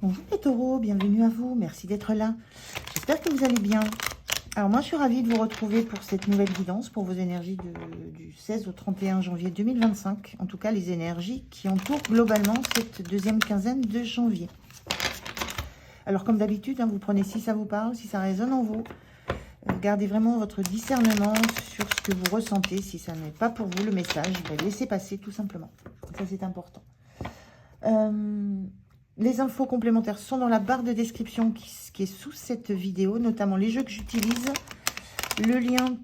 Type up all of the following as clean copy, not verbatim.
Bonjour les taureaux, bienvenue à vous, merci d'être là. J'espère que vous allez bien. Alors moi je suis ravie de vous retrouver pour cette nouvelle guidance, pour vos énergies du 16 au 31 janvier 2025. En tout cas les énergies qui entourent globalement cette deuxième quinzaine de janvier. Alors comme d'habitude, vous prenez si ça vous parle, si ça résonne en vous. Gardez vraiment votre discernement sur ce que vous ressentez. Si ça n'est pas pour vous le message, laissez passer tout simplement. Ça c'est important. Les infos complémentaires sont dans la barre de description qui est sous cette vidéo, notamment les jeux que j'utilise, le lien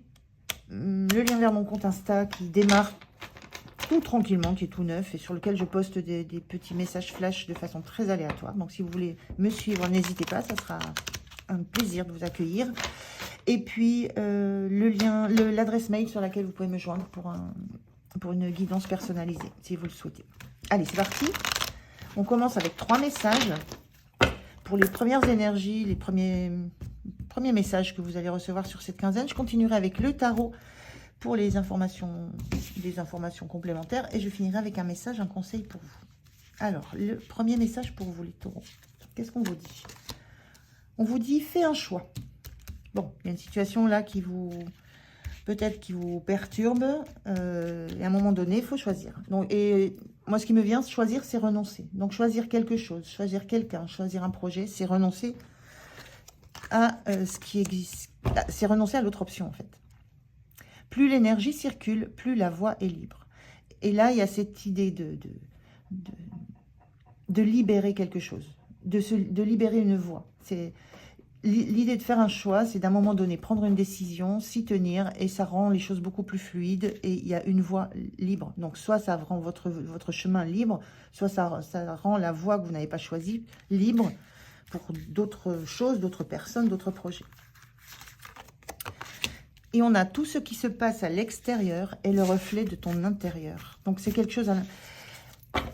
vers mon compte Insta qui démarre tout tranquillement, qui est tout neuf et sur lequel je poste des petits messages flash de façon très aléatoire. Donc si vous voulez me suivre, n'hésitez pas, ça sera un plaisir de vous accueillir. Et puis l'adresse mail sur laquelle vous pouvez me joindre pour une guidance personnalisée, si vous le souhaitez. Allez, c'est parti. On commence avec 3 messages pour les premières énergies, les premiers messages que vous allez recevoir sur cette quinzaine. Je continuerai avec le tarot pour des informations complémentaires et je finirai avec un message, un conseil pour vous. Alors, le premier message pour vous les taureaux. Qu'est-ce qu'on vous dit? On vous dit, fais un choix. Bon, il y a une situation là qui vous perturbe et à un moment donné, il faut choisir. Donc, et moi, ce qui me vient, choisir, c'est renoncer. Donc, choisir quelque chose, choisir quelqu'un, choisir un projet, c'est renoncer à ce qui existe. C'est renoncer à l'autre option, en fait. Plus l'énergie circule, plus la voie est libre. Et là, il y a cette idée de libérer quelque chose, de libérer une voie. C'est... L'idée de faire un choix, c'est d'un moment donné prendre une décision, s'y tenir, et ça rend les choses beaucoup plus fluides, et il y a une voie libre. Donc, soit ça rend votre chemin libre, soit ça rend la voie que vous n'avez pas choisie libre pour d'autres choses, d'autres personnes, d'autres projets. Et on a tout ce qui se passe à l'extérieur est le reflet de ton intérieur. Donc, c'est quelque chose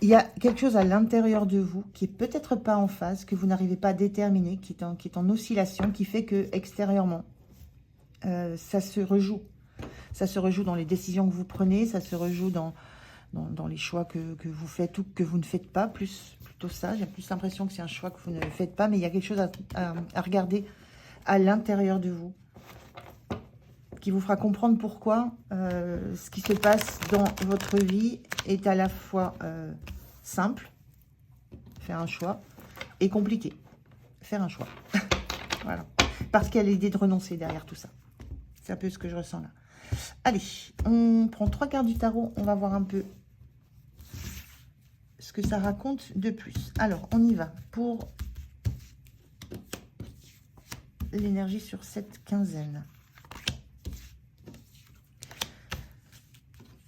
il y a quelque chose à l'intérieur de vous qui est peut-être pas en phase, que vous n'arrivez pas à déterminer, qui est en oscillation, qui fait que extérieurement, ça se rejoue. Ça se rejoue dans les décisions que vous prenez, ça se rejoue dans les choix que vous faites ou que vous ne faites pas. Plutôt ça, j'ai plus l'impression que c'est un choix que vous ne faites pas, mais il y a quelque chose à regarder à l'intérieur de vous, qui vous fera comprendre pourquoi ce qui se passe dans votre vie est à la fois simple, faire un choix, et compliqué, faire un choix. Voilà. Parce qu'il y a l'idée de renoncer derrière tout ça. C'est un peu ce que je ressens là. Allez, on prend 3 cartes du tarot, on va voir un peu ce que ça raconte de plus. Alors, on y va pour l'énergie sur cette quinzaine.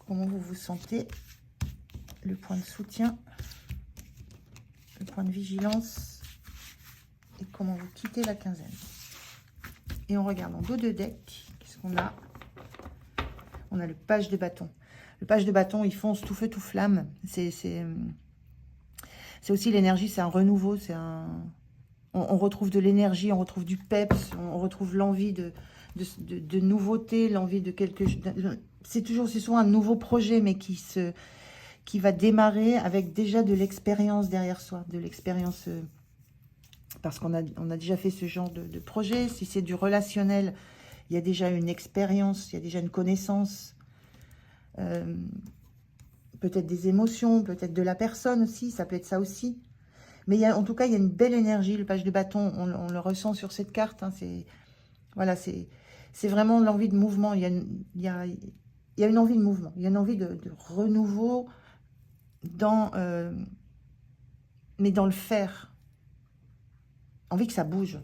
Comment vous vous sentez? Le point de soutien, le point de vigilance et comment vous quittez la quinzaine. Et on regarde en dos de deck, qu'est-ce qu'on a? On a le page de bâton. Le page de bâton, il fonce tout feu, tout flamme. C'est aussi l'énergie, c'est un renouveau, on retrouve de l'énergie, on retrouve du peps, on retrouve l'envie de nouveauté, l'envie de quelque chose. C'est souvent un nouveau projet, mais qui va démarrer avec déjà de l'expérience derrière soi, de l'expérience, parce qu'on a déjà fait ce genre de projet. Si c'est du relationnel, il y a déjà une expérience, il y a déjà une connaissance, peut-être des émotions, peut-être de la personne aussi, ça peut être ça aussi. Mais en tout cas, il y a une belle énergie, le page de bâton, on le ressent sur cette carte, voilà, c'est vraiment l'envie de mouvement, il y a une envie de mouvement, il y a une envie de renouveau, mais dans le faire. Envie que ça bouge.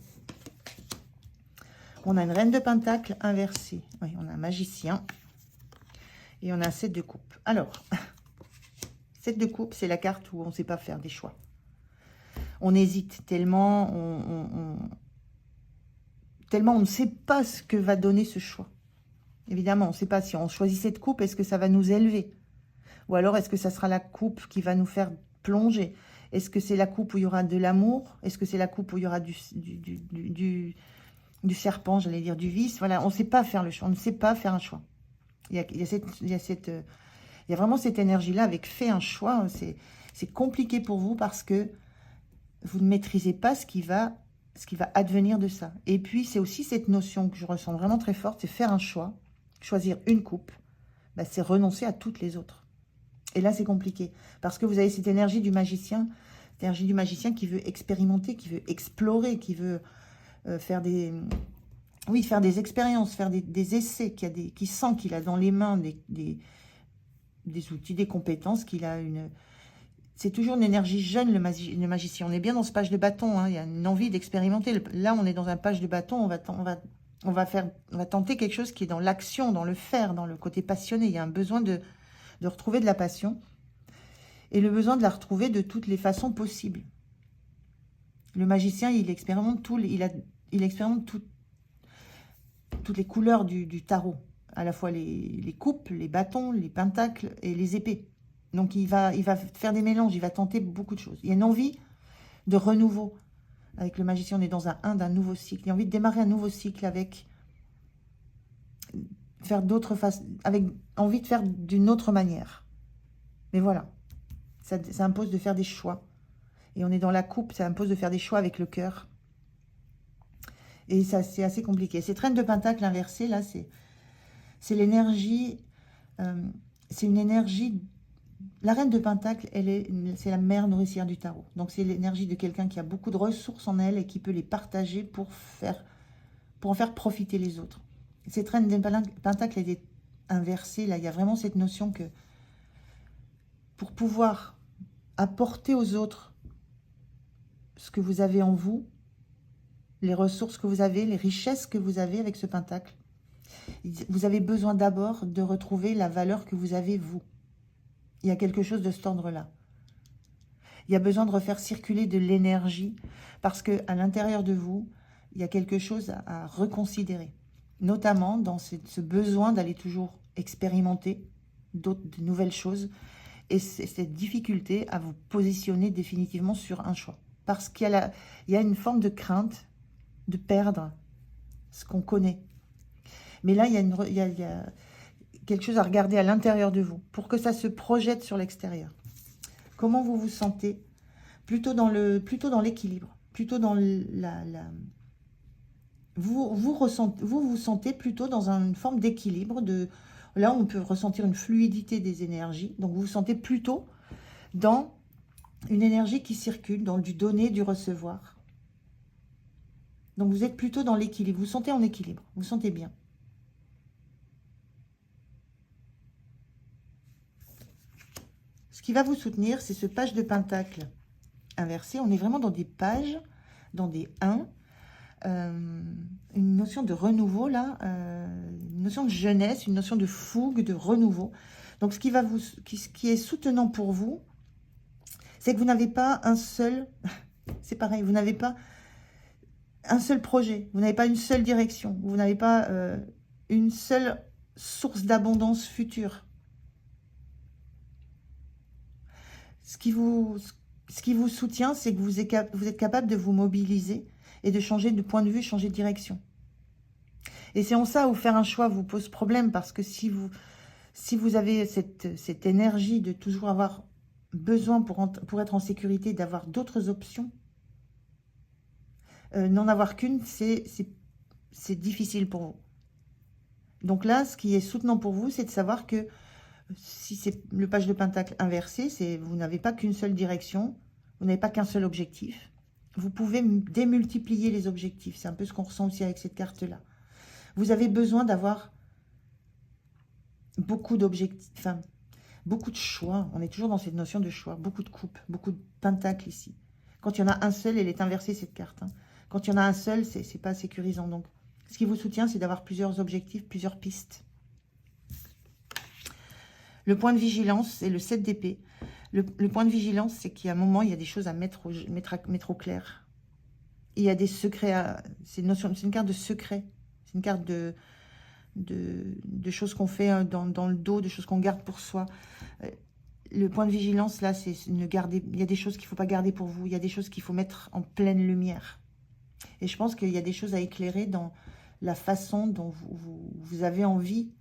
On a une reine de pentacle inversée. Oui, on a un magicien. Et on a un 7 de coupe. Alors, 7 de coupe, c'est la carte où on ne sait pas faire des choix. On hésite tellement, tellement on ne sait pas ce que va donner ce choix. Évidemment, on ne sait pas si on choisit cette coupe, est-ce que ça va nous élever? Ou alors, est-ce que ça sera la coupe qui va nous faire plonger? Est-ce que c'est la coupe où il y aura de l'amour? Est-ce que c'est la coupe où il y aura du serpent, j'allais dire du vice? Voilà, on ne sait pas faire le choix, on ne sait pas faire un choix. Il y a vraiment cette énergie-là avec fait un choix. C'est compliqué pour vous parce que vous ne maîtrisez pas ce qui va advenir de ça. Et puis, c'est aussi cette notion que je ressens vraiment très forte, c'est faire un choix, choisir une coupe, bah, c'est renoncer à toutes les autres. Et là, c'est compliqué, parce que vous avez cette énergie du magicien qui veut expérimenter, qui veut explorer, qui veut faire des expériences, faire des essais, qui sent qu'il a dans les mains des outils, des compétences, qu'il a une... C'est toujours une énergie jeune, le magicien. On est bien dans ce page de bâton, hein. Il y a une envie d'expérimenter. Là, on est dans un page de bâton, on va tenter quelque chose qui est dans l'action, dans le faire, dans le côté passionné. Il y a un besoin de retrouver de la passion et le besoin de la retrouver de toutes les façons possibles. Le magicien, il expérimente toutes les couleurs du tarot, à la fois les coupes, les bâtons, les pentacles et les épées. Donc, il va faire des mélanges, il va tenter beaucoup de choses. Il y a une envie de renouveau. Avec le magicien, on est dans d'un nouveau cycle. Il y a envie de démarrer un nouveau cycle avec envie de faire d'une autre manière. Mais voilà, ça impose de faire des choix. Et on est dans la coupe, ça impose de faire des choix avec le cœur. Et ça, c'est assez compliqué. Cette reine de pentacle inversée, là, c'est l'énergie... c'est une énergie... La reine de pentacle, c'est la mère nourricière du tarot. Donc, c'est l'énergie de quelqu'un qui a beaucoup de ressources en elle et qui peut les partager pour en faire profiter les autres. Cette reine de pentacle, elle est inversée. Là, il y a vraiment cette notion que pour pouvoir apporter aux autres ce que vous avez en vous, les ressources que vous avez, les richesses que vous avez avec ce pentacle, vous avez besoin d'abord de retrouver la valeur que vous avez, vous. Il y a quelque chose de cet ordre-là. Il y a besoin de refaire circuler de l'énergie parce qu'à l'intérieur de vous, il y a quelque chose à reconsidérer. Notamment dans ce besoin d'aller toujours expérimenter de nouvelles choses et cette difficulté à vous positionner définitivement sur un choix. Parce qu'il y a une forme de crainte de perdre ce qu'on connaît. Mais là, il y a quelque chose à regarder à l'intérieur de vous pour que ça se projette sur l'extérieur. Comment vous vous sentez? Plutôt dans l'équilibre, plutôt dans vous vous sentez plutôt dans une forme d'équilibre. Là, on peut ressentir une fluidité des énergies. Donc, vous vous sentez plutôt dans une énergie qui circule, dans du donner, du recevoir. Donc, vous êtes plutôt dans l'équilibre. Vous vous sentez en équilibre. Vous vous sentez bien. Ce qui va vous soutenir, c'est ce page de pentacle inversé. On est vraiment dans des pages, dans des 1. Une notion de renouveau, là. Une notion de jeunesse, une notion de fougue, de renouveau. Donc, ce qui est soutenant pour vous, c'est que vous n'avez pas un seul... C'est pareil, vous n'avez pas un seul projet. Vous n'avez pas une seule direction. Vous n'avez pas une seule source d'abondance future. Ce qui vous soutient, c'est que vous êtes capable de vous mobiliser et de changer de point de vue, changer de direction. Et c'est en ça où faire un choix vous pose problème, parce que si vous avez cette énergie de toujours avoir besoin pour être en sécurité, d'avoir d'autres options, n'en avoir qu'une, c'est difficile pour vous. Donc là, ce qui est soutenant pour vous, c'est de savoir que si c'est le page de pentacle inversé, vous n'avez pas qu'une seule direction, vous n'avez pas qu'un seul objectif. Vous pouvez démultiplier les objectifs. C'est un peu ce qu'on ressent aussi avec cette carte-là. Vous avez besoin d'avoir beaucoup d'objectifs, enfin, beaucoup de choix. On est toujours dans cette notion de choix. Beaucoup de coupes, beaucoup de pentacles ici. Quand il y en a un seul, elle est inversée, cette carte. Hein. Quand il y en a un seul, c'est pas sécurisant. Donc, ce qui vous soutient, c'est d'avoir plusieurs objectifs, plusieurs pistes. Le point de vigilance, c'est le 7 d'épée. Le point de vigilance, c'est qu'à un moment, il y a des choses à mettre au clair. Il y a des secrets. C'est une carte de secret. C'est une carte de choses qu'on fait dans le dos, de choses qu'on garde pour soi. Le point de vigilance, là, c'est ne garder. Il y a des choses qu'il ne faut pas garder pour vous. Il y a des choses qu'il faut mettre en pleine lumière. Et je pense qu'il y a des choses à éclairer dans la façon dont vous avez envie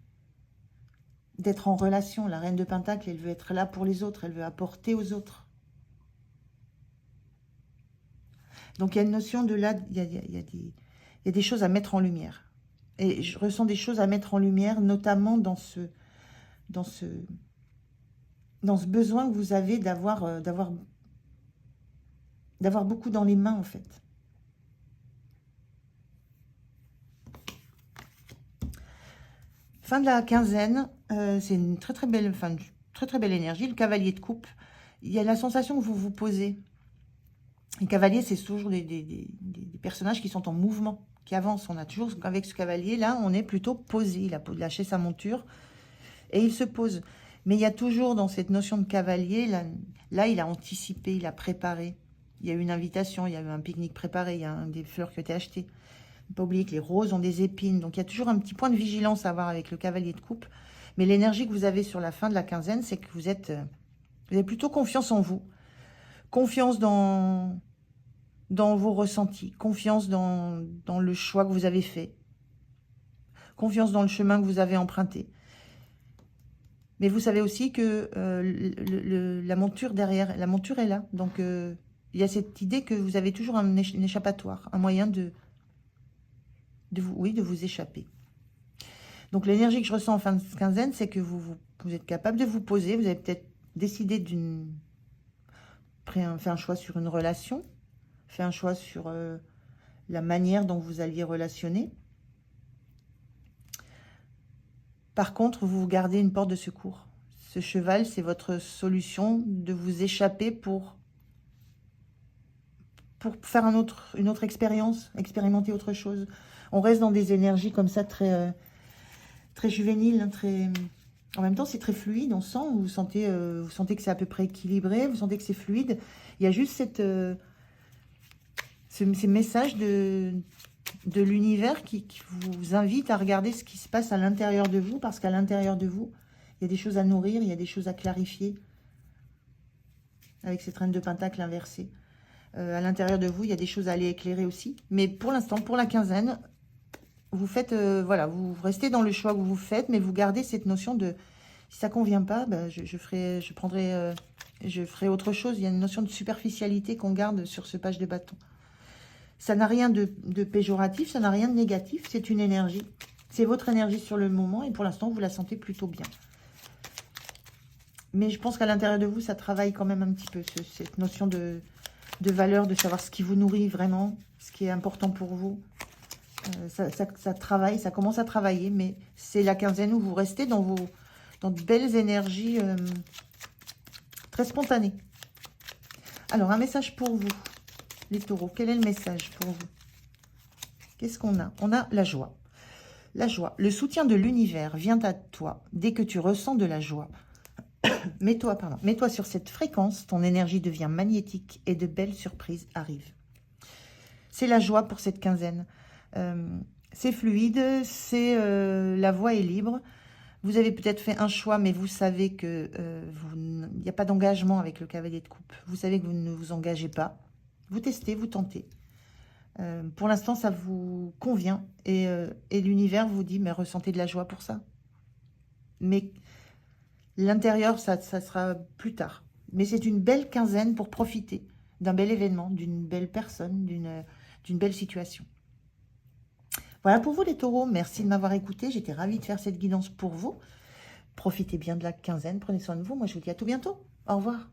d'être en relation. La reine de pentacle, elle veut être là pour les autres. Elle veut apporter aux autres. Donc, il y a une notion de là, il y a des choses à mettre en lumière. Et je ressens des choses à mettre en lumière, notamment dans ce besoin que vous avez d'avoir beaucoup dans les mains, en fait. Fin de la quinzaine, c'est une très belle, très belle énergie. Le cavalier de coupe, il y a la sensation que vous vous posez. Les cavaliers, c'est toujours des personnages qui sont en mouvement, qui avancent. On a toujours, avec ce cavalier, là, on est plutôt posé. Il a lâché sa monture et il se pose. Mais il y a toujours dans cette notion de cavalier, là il a anticipé, il a préparé. Il y a eu une invitation, il y a eu un pique-nique préparé, il y a des fleurs qui ont été achetées. Ne pas oublier que les roses ont des épines. Donc, il y a toujours un petit point de vigilance à avoir avec le cavalier de coupe. Mais l'énergie que vous avez sur la fin de la quinzaine, c'est que vous avez plutôt confiance en vous. Confiance dans vos ressentis. Confiance dans le choix que vous avez fait. Confiance dans le chemin que vous avez emprunté. Mais vous savez aussi que la monture derrière, la monture est là. Donc, il y a cette idée que vous avez toujours un échappatoire, un moyen de vous échapper. Donc, l'énergie que je ressens en fin de quinzaine, c'est que vous êtes capable de vous poser. Vous avez peut-être décidé fait un choix sur une relation, fait un choix sur la manière dont vous alliez relationner. Par contre, vous gardez une porte de secours. Ce cheval, c'est votre solution de vous échapper pour faire une autre expérience, expérimenter autre chose. On reste dans des énergies comme ça, très juvéniles, en même temps, c'est très fluide, on sent, vous sentez que c'est à peu près équilibré, vous sentez que c'est fluide. Il y a juste ces messages de l'univers qui vous invite à regarder ce qui se passe à l'intérieur de vous, parce qu'à l'intérieur de vous, il y a des choses à nourrir, il y a des choses à clarifier, avec cette reine de pentacle inversée. À l'intérieur de vous, il y a des choses à aller éclairer aussi. Mais pour l'instant, pour la quinzaine, vous faites, voilà, vous restez dans le choix que vous faites, mais vous gardez cette notion de, si ça ne convient pas, ben, je ferai autre chose. Il y a une notion de superficialité qu'on garde sur ce page de bâton. Ça n'a rien de péjoratif, ça n'a rien de négatif, c'est une énergie. C'est votre énergie sur le moment et pour l'instant, vous la sentez plutôt bien. Mais je pense qu'à l'intérieur de vous, ça travaille quand même un petit peu, cette notion de valeur, de savoir ce qui vous nourrit vraiment, ce qui est important pour vous. Ça travaille, ça commence à travailler, mais c'est la quinzaine où vous restez dans de belles énergies très spontanées. Alors, un message pour vous, les taureaux. Quel est le message pour vous? Qu'est-ce qu'on a? On a la joie. La joie. Le soutien de l'univers vient à toi dès que tu ressens de la joie. Mets-toi sur cette fréquence, ton énergie devient magnétique et de belles surprises arrivent. C'est la joie pour cette quinzaine. C'est fluide, la voie est libre. Vous avez peut-être fait un choix, mais vous savez que il n'y a pas d'engagement avec le cavalier de coupe. Vous savez que vous ne vous engagez pas. Vous testez, vous tentez. Pour l'instant, ça vous convient. Et l'univers vous dit, mais ressentez de la joie pour ça. Mais l'intérieur, ça sera plus tard. Mais c'est une belle quinzaine pour profiter d'un bel événement, d'une belle personne, d'une belle situation. Voilà pour vous les taureaux. Merci de m'avoir écouté. J'étais ravie de faire cette guidance pour vous. Profitez bien de la quinzaine. Prenez soin de vous. Moi, je vous dis à tout bientôt. Au revoir.